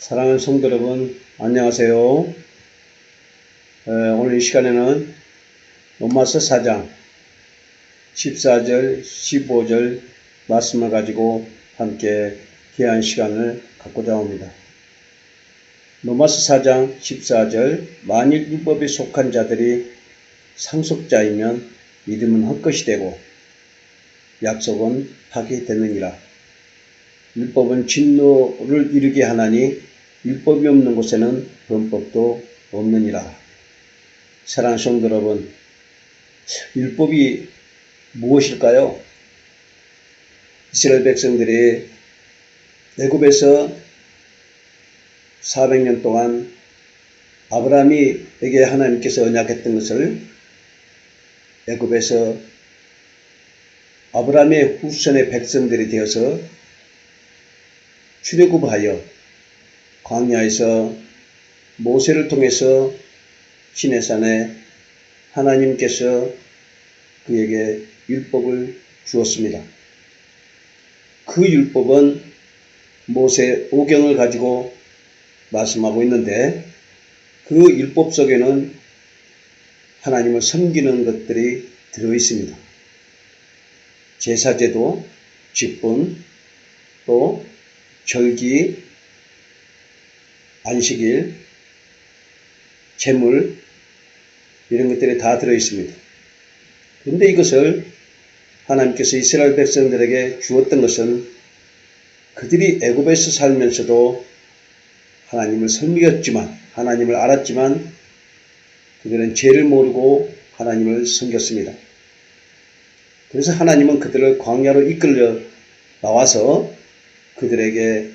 사랑하는 성도 여러분, 안녕하세요. 오늘 이 시간에는 로마서 4장 14절, 15절 말씀을 가지고 함께 귀한 시간을 갖고자 합니다. 로마서 4장 14절, 만일 율법에 속한 자들이 상속자이면 믿음은 헛것이 되고 약속은 파기되느니라. 율법은 진노를 이루게 하나니 율법이 없는 곳에는 범법도 없느니라. 사랑하는 성도 여러분, 율법이 무엇일까요? 이스라엘 백성들이 애굽에서 400년 동안 아브라함에게 하나님께서 언약했던 것을 애굽에서 아브라함의 후손의 백성들이 되어서 출애굽하여 광야에서 모세를 통해서 시내산에 하나님께서 그에게 율법을 주었습니다. 그 율법은 모세 오경을 가지고 말씀하고 있는데 그 율법 속에는 하나님을 섬기는 것들이 들어있습니다. 제사제도, 직분, 또 절기, 안식일, 제물 이런 것들이 다 들어있습니다. 그런데 이것을 하나님께서 이스라엘 백성들에게 주었던 것은 그들이 애굽에서 살면서도 하나님을 섬겼지만 하나님을 알았지만 그들은 죄를 모르고 하나님을 섬겼습니다. 그래서 하나님은 그들을 광야로 이끌려 나와서 그들에게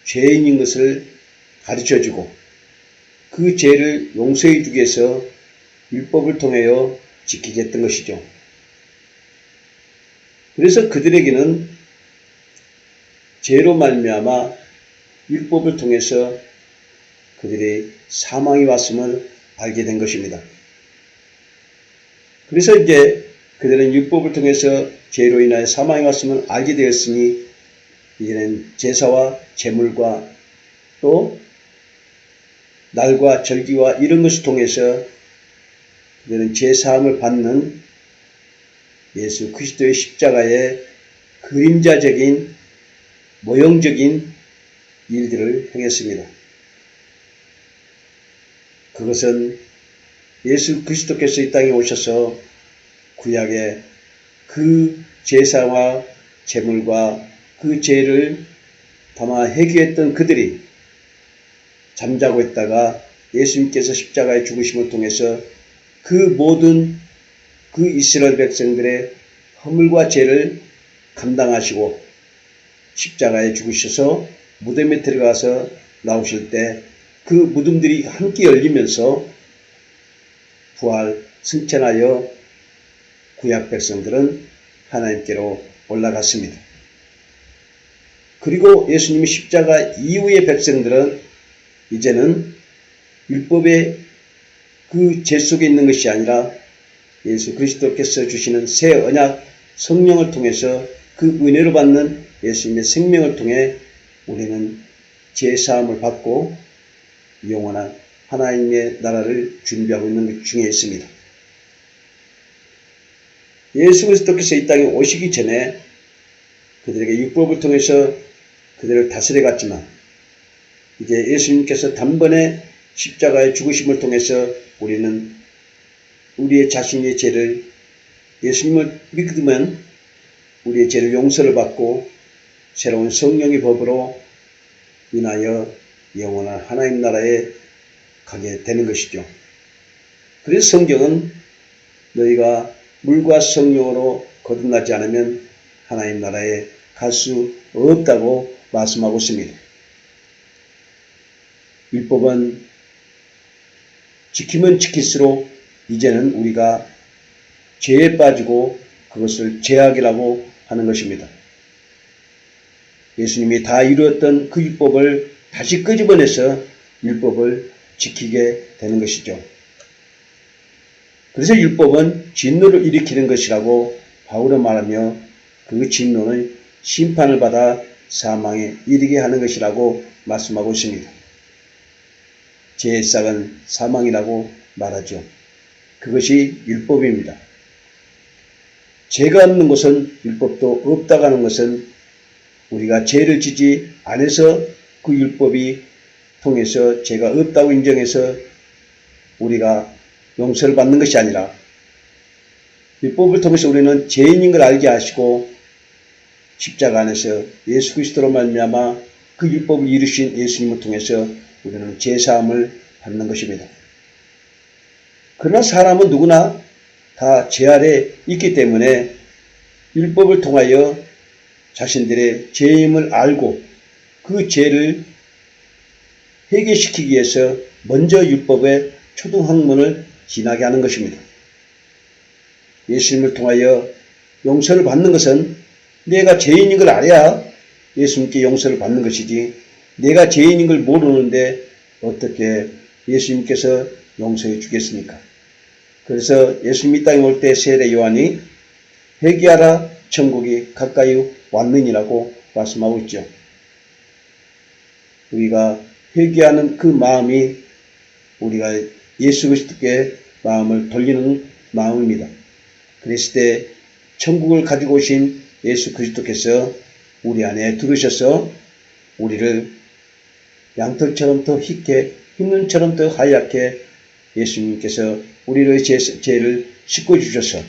죄인인 것을 가르쳐주고 그 죄를 용서해 주기 위해서 율법을 통하여 지키게 했던 것이죠. 그래서 그들에게는 죄로 말미암아 율법을 통해서 그들이 사망이 왔음을 알게 된 것입니다. 그래서 이제 그들은 율법을 통해서 죄로 인하여 사망이 왔음을 알게 되었으니 이제는 제사와 제물과 또 날과 절기와 이런 것을 통해서 그들은 죄사함을 받는 예수 그리스도의 십자가의 그림자적인 모형적인 일들을 행했습니다. 그것은 예수 그리스도께서 이 땅에 오셔서 구약의 그 제사와 제물과 그 죄를 담아 해결했던 그들이 잠자고 있다가 예수님께서 십자가의 죽으심을 통해서 그 모든 그 이스라엘 백성들의 허물과 죄를 감당하시고 십자가에 죽으셔서 무덤에 들어가서 나오실 때 그 무덤들이 함께 열리면서 부활 승천하여 구약 백성들은 하나님께로 올라갔습니다. 그리고 예수님의 십자가 이후의 백성들은 이제는 율법의 그 죄 속에 있는 것이 아니라 예수 그리스도께서 주시는 새 언약 성령을 통해서 그 은혜로 받는 예수님의 생명을 통해 우리는 죄 사함을 받고 영원한 하나님의 나라를 준비하고 있는 것 중에 있습니다. 예수 그리스도께서 이 땅에 오시기 전에 그들에게 율법을 통해서 그들을 다스려 갔지만 이제 예수님께서 단번에 십자가의 죽으심을 통해서 우리는 우리의 자신의 죄를 예수님을 믿으면 우리의 죄를 용서를 받고 새로운 성령의 법으로 인하여 영원한 하나님 나라에 가게 되는 것이죠. 그래서 성경은 너희가 물과 성령으로 거듭나지 않으면 하나님 나라에 갈 수 없다고 말씀하고 있습니다. 율법은 지키면 지킬수록 이제는 우리가 죄에 빠지고 그것을 죄악이라고 하는 것입니다. 예수님이 다 이루었던 그 율법을 다시 끄집어내서 율법을 지키게 되는 것이죠. 그래서 율법은 진노를 일으키는 것이라고 바울은 말하며 그 진노는 심판을 받아 사망에 이르게 하는 것이라고 말씀하고 있습니다. 죄의 싹은 사망이라고 말하죠. 그것이 율법입니다. 죄가 없는 것은 율법도 없다고 하는 것은 우리가 죄를 지지 않아서 그 율법이 통해서 죄가 없다고 인정해서 우리가 용서를 받는 것이 아니라 율법을 통해서 우리는 죄인인 걸 알게 하시고 십자가 안에서 예수 그리스도로 말미암아 그 율법을 이루신 예수님을 통해서 우리는 죄사함을 받는 것입니다. 그러나 사람은 누구나 다 죄 아래 있기 때문에 율법을 통하여 자신들의 죄임을 알고 그 죄를 해결시키기 위해서 먼저 율법의 초등학문을 지나게 하는 것입니다. 예수님을 통하여 용서를 받는 것은 내가 죄인인 걸 알아야 예수님께 용서를 받는 것이지, 내가 죄인인 걸 모르는데 어떻게 예수님께서 용서해 주겠습니까? 그래서 예수님이 땅에 올 때 세례 요한이 회개하라 천국이 가까이 왔느니라고 말씀하고 있죠. 우리가 회개하는 그 마음이 우리가 예수 그리스도께 마음을 돌리는 마음입니다. 그랬을 때 천국을 가지고 오신 예수 그리스도께서 우리 안에 들으셔서 우리를 양털처럼 더 흰게 흰눈처럼 더 하얗게 예수님께서 우리의 죄를 씻고 주셔서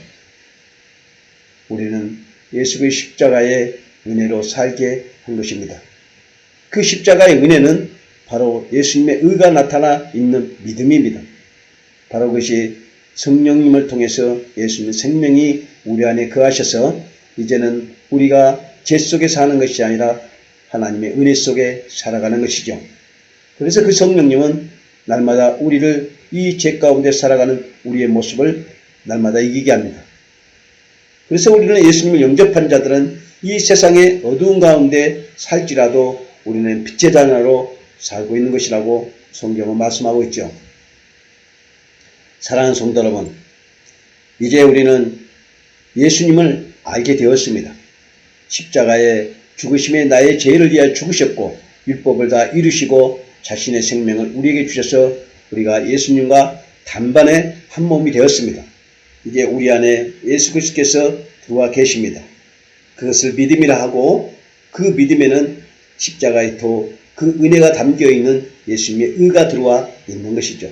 우리는 예수의 십자가의 은혜로 살게 한 것입니다. 그 십자가의 은혜는 바로 예수님의 의가 나타나 있는 믿음입니다. 바로 그것이 성령님을 통해서 예수님의 생명이 우리 안에 거하셔서 이제는 우리가 죄 속에 사는 것이 아니라 하나님의 은혜 속에 살아가는 것이죠. 그래서 그 성령님은 날마다 우리를 이 죄 가운데 살아가는 우리의 모습을 날마다 이기게 합니다. 그래서 우리는 예수님을 영접한 자들은 이 세상의 어두운 가운데 살지라도 우리는 빛의 자녀로 살고 있는 것이라고 성경은 말씀하고 있죠. 사랑하는 성도 여러분, 이제 우리는 예수님을 알게 되었습니다. 십자가의 죽으심에 나의 죄를 위하여 죽으셨고 율법을 다 이루시고 자신의 생명을 우리에게 주셔서 우리가 예수님과 단번에 한 몸이 되었습니다. 이제 우리 안에 예수 그리스도께서 들어와 계십니다. 그것을 믿음이라 하고 그 믿음에는 십자가의 도, 그 은혜가 담겨있는 예수님의 의가 들어와 있는 것이죠.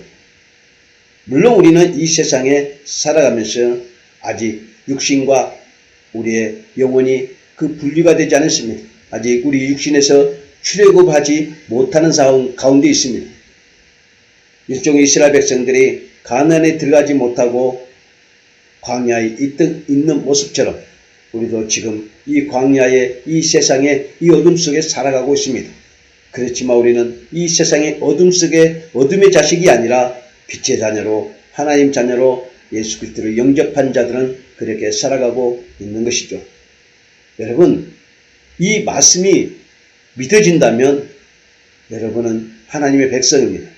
물론 우리는 이 세상에 살아가면서 아직 육신과 우리의 영혼이 그 분리가 되지 않았습니다. 아직 우리 육신에서 출애굽하지 못하는 상황 가운데 있습니다. 일종의 이스라엘 백성들이 가나안에 들어가지 못하고 광야에 있는 모습처럼 우리도 지금 이 광야의 이 세상의 이 어둠 속에 살아가고 있습니다. 그렇지만 우리는 이 세상의 어둠 속에 어둠의 자식이 아니라 빛의 자녀로 하나님 자녀로 예수 그리스도를 영접한 자들은 그렇게 살아가고 있는 것이죠. 여러분, 이 말씀이 믿어진다면 여러분은 하나님의 백성입니다.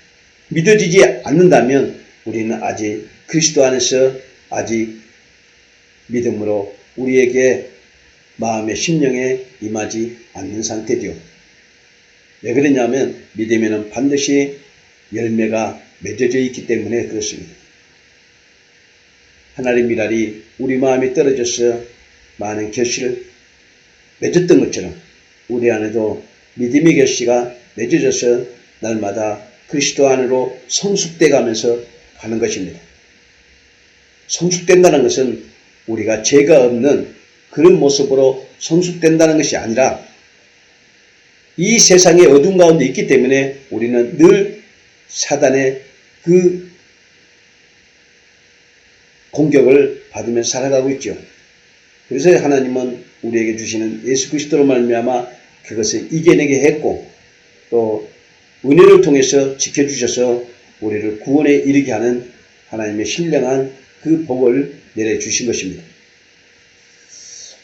믿어지지 않는다면 우리는 아직 그리스도 안에서 아직 믿음으로 우리에게 마음의 심령에 임하지 않는 상태죠. 왜 그러냐면 믿음에는 반드시 열매가 맺어져 있기 때문에 그렇습니다. 하나의 미랄이 우리 마음에 떨어져서 많은 결실을 맺었던 것처럼 우리 안에도 믿음의 결실가 맺어져서 날마다 그리스도 안으로 성숙돼 가면서 가는 것입니다. 성숙된다는 것은 우리가 죄가 없는 그런 모습으로 성숙된다는 것이 아니라 이 세상의 어둠 가운데 있기 때문에 우리는 늘 사단의 그 공격을 받으면서 살아가고 있죠. 그래서 하나님은 우리에게 주시는 예수 그리스도로 말미암아 그것을 이겨내게 했고 또 은혜를 통해서 지켜주셔서 우리를 구원에 이르게 하는 하나님의 신령한 그 복을 내려주신 것입니다.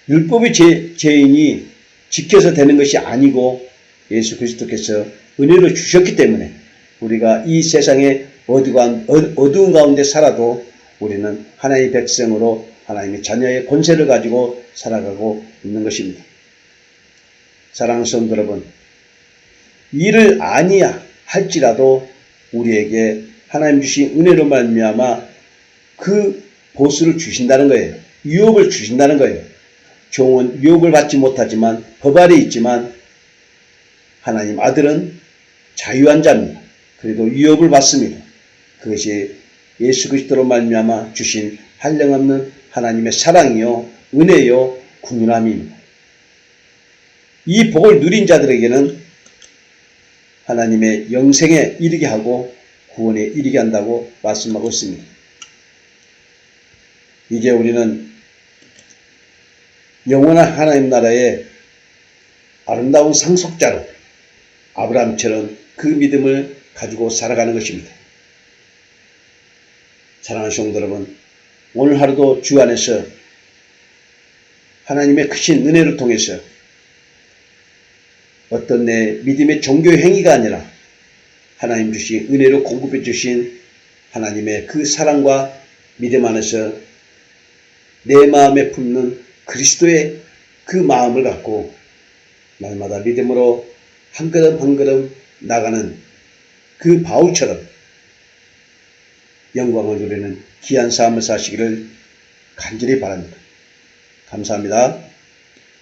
율법의 죄인이 지켜서 되는 것이 아니고 예수 그리스도께서 은혜를 주셨기 때문에 우리가 이 세상의 어두운 가운데 살아도 우리는 하나님의 백성으로 하나님의 자녀의 권세를 가지고 살아가고 있는 것입니다. 사랑하는 성도 여러분, 이를 아니야 할지라도 우리에게 하나님 주신 은혜로 말미암아 그 보수를 주신다는 거예요. 유업을 주신다는 거예요. 종은 유업을 받지 못하지만 법 아래 있지만 하나님 아들은 자유한 자입니다. 그래도 유업을 받습니다. 그것이 예수 그리스도로 말미암아 주신 한량없는 하나님의 사랑이요 은혜요 긍휼함입니다. 이 복을 누린 자들에게는 하나님의 영생에 이르게 하고 구원에 이르게 한다고 말씀하고 있습니다. 이제 우리는 영원한 하나님 나라의 아름다운 상속자로 아브라함처럼 그 믿음을 가지고 살아가는 것입니다. 사랑하는 성도 여러분, 오늘 하루도 주 안에서 하나님의 크신 은혜를 통해서 어떤 내 믿음의 종교 행위가 아니라 하나님 주신 은혜로 공급해 주신 하나님의 그 사랑과 믿음 안에서 내 마음에 품는 그리스도의 그 마음을 갖고 날마다 믿음으로 한 걸음 한 걸음 나가는 그 바울처럼 영광을 누리는 귀한 삶을 사시기를 간절히 바랍니다. 감사합니다.